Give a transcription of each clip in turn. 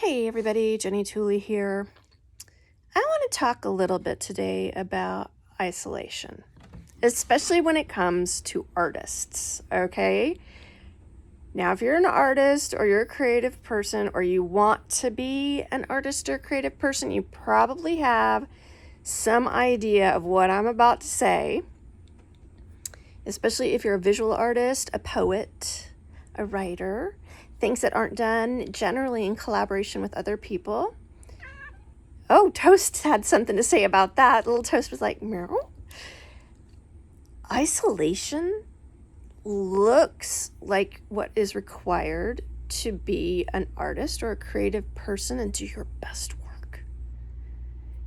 Hey everybody, Jenny Tooley here. I want to talk a little bit today about isolation, especially when it comes to artists, okay? Now, if you're an artist or you're a creative person or you want to be an artist or creative person, you probably have some idea of what I'm about to say, especially if you're a visual artist, a poet, a writer, things that aren't done generally in collaboration with other people. Oh, Toast had something to say about that. Little Toast was like, meow. Isolation looks like what is required to be an artist or a creative person and do your best work.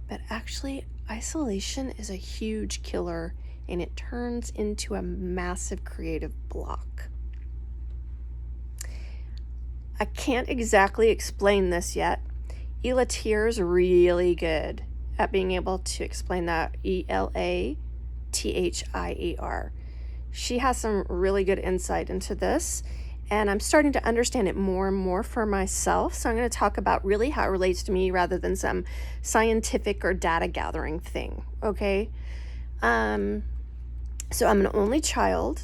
But actually, isolation is a huge killer and it turns into a massive creative block. I can't exactly explain this yet. Elatier is really good at being able to explain that. Elathier. She has some really good insight into this, and I'm starting to understand it more and more for myself. So I'm going to talk about really how it relates to me rather than some scientific or data gathering thing, okay? So I'm an only child,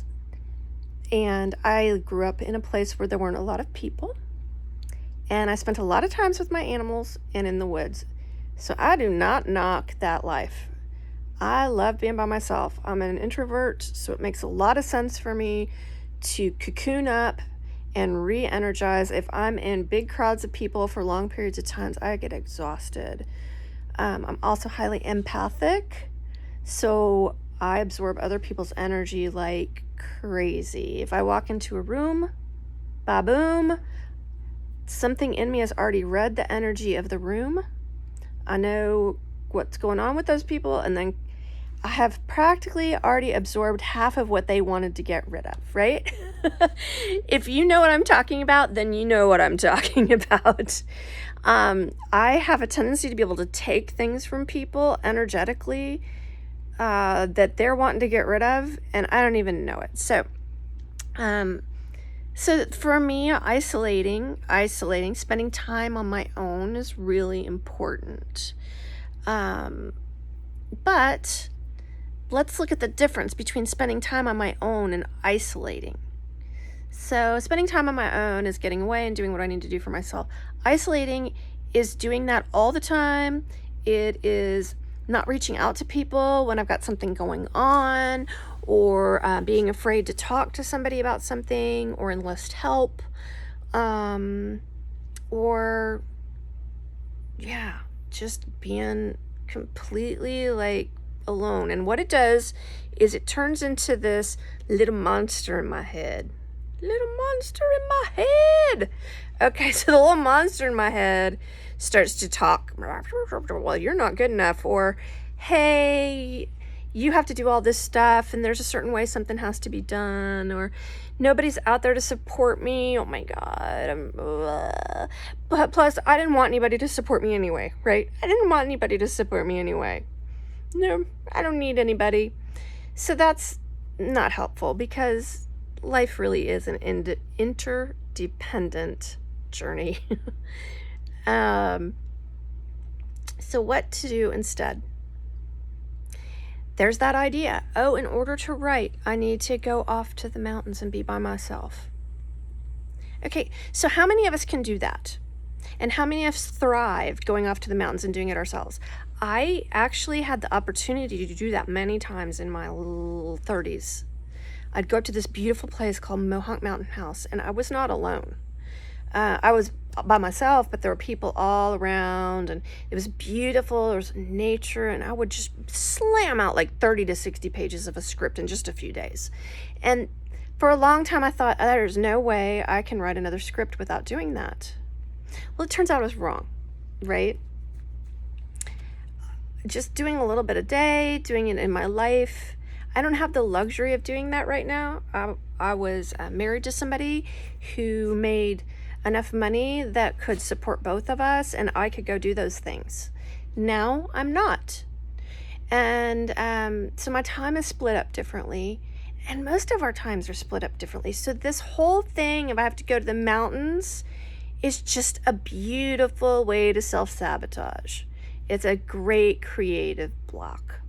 and I grew up in a place where there weren't a lot of people. And I spent a lot of times with my animals and in the woods. So I do not knock that life. I love being by myself. I'm an introvert, so it makes a lot of sense for me to cocoon up and re-energize. If I'm in big crowds of people for long periods of time, I get exhausted. I'm also highly empathic, so I absorb other people's energy like crazy. If I walk into a room, ba-boom, something in me has already read the energy of the room. I know what's going on with those people, and then I have practically already absorbed half of what they wanted to get rid of, right? If you know what I'm talking about, then you know what I'm talking about. I have a tendency to be able to take things from people energetically that they're wanting to get rid of, and I don't even know it. So for me, isolating, spending time on my own is really important. But let's look at the difference between spending time on my own and isolating. So spending time on my own is getting away and doing what I need to do for myself. Isolating is doing that all the time. It is not reaching out to people when I've got something going on, or being afraid to talk to somebody about something or enlist help, or just being completely like alone. And what it does is it turns into this little monster in my head. Okay, so the little monster in my head starts to talk. Well, you're not good enough, or hey, you have to do all this stuff, and there's a certain way something has to be done, or nobody's out there to support me. Oh my God. But plus, I didn't want anybody to support me anyway, right? I didn't want anybody to support me anyway. No, I don't need anybody. So that's not helpful, because life really is an interdependent journey. So what to do instead? There's that idea. Oh, in order to write, I need to go off to the mountains and be by myself. Okay, so how many of us can do that? And how many of us thrived going off to the mountains and doing it ourselves? I actually had the opportunity to do that many times in my 30s. I'd go to this beautiful place called Mohawk Mountain House, and I was not alone. I was by myself, but there were people all around, and it was beautiful. There was nature, and I would just slam out like 30 to 60 pages of a script in just a few days. And for a long time, I thought, there's no way I can write another script without doing that. Well, it turns out I was wrong, right? Just doing a little bit a day, doing it in my life. I don't have the luxury of doing that right now. I was married to somebody who made enough money that could support both of us, and I could go do those things. Now I'm not. And so my time is split up differently, and most of our times are split up differently. So this whole thing, if I have to go to the mountains is just a beautiful way to self-sabotage. It's a great creative block.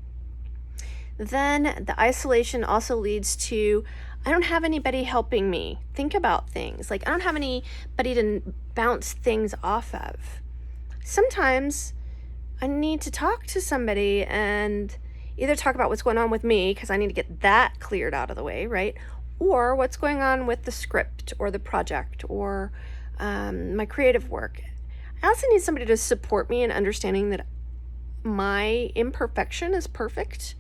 Then the isolation also leads to, I don't have anybody helping me think about things. Like, I don't have anybody to bounce things off of. Sometimes I need to talk to somebody and either talk about what's going on with me, because I need to get that cleared out of the way, right? Or what's going on with the script or the project or my creative work. I also need somebody to support me in understanding that my imperfection is perfect,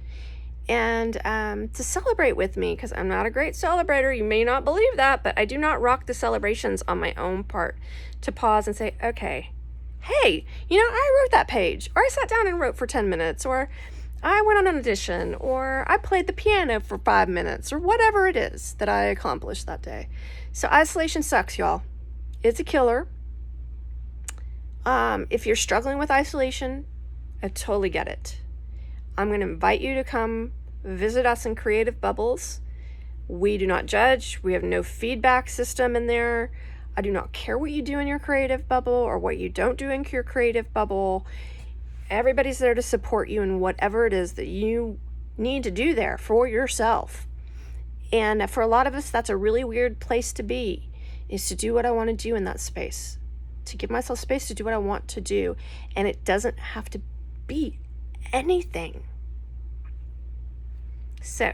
and to celebrate with me, because I'm not a great celebrator. You may not believe that, but I do not rock the celebrations on my own part. To pause and say, okay, hey, I wrote that page, or I sat down and wrote for 10 minutes, or I went on an audition, or I played the piano for 5 minutes, or whatever it is that I accomplished that day. So isolation sucks, y'all. It's a killer. If you're struggling with isolation, I totally get it. I'm going to invite you to come visit us in Creative Bubbles. We do not judge. We have no feedback system in there. I do not care what you do in your creative bubble or what you don't do in your creative bubble. Everybody's there to support you in whatever it is that you need to do there for yourself. And for a lot of us, that's a really weird place to be, is to do what I want to do in that space, to give myself space to do what I want to do. And it doesn't have to be anything. So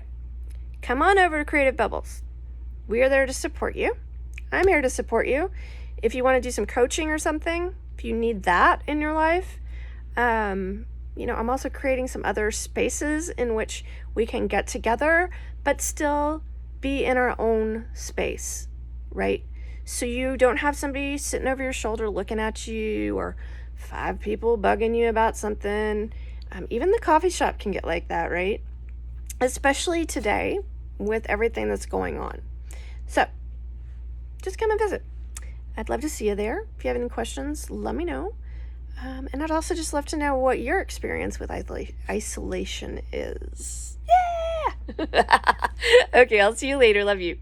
come on over to Creative Bubbles. We are there to support you. I'm here to support you. If you want to do some coaching or something, if you need that in your life, I'm also creating some other spaces in which we can get together, but still be in our own space, right? So you don't have somebody sitting over your shoulder looking at you, or 5 people bugging you about something. Even the coffee shop can get like that, right? Especially today with everything that's going on. So just come and visit. I'd love to see you there. If you have any questions, let me know. And I'd also just love to know what your experience with isolation is. Yeah! Okay, I'll see you later. Love you.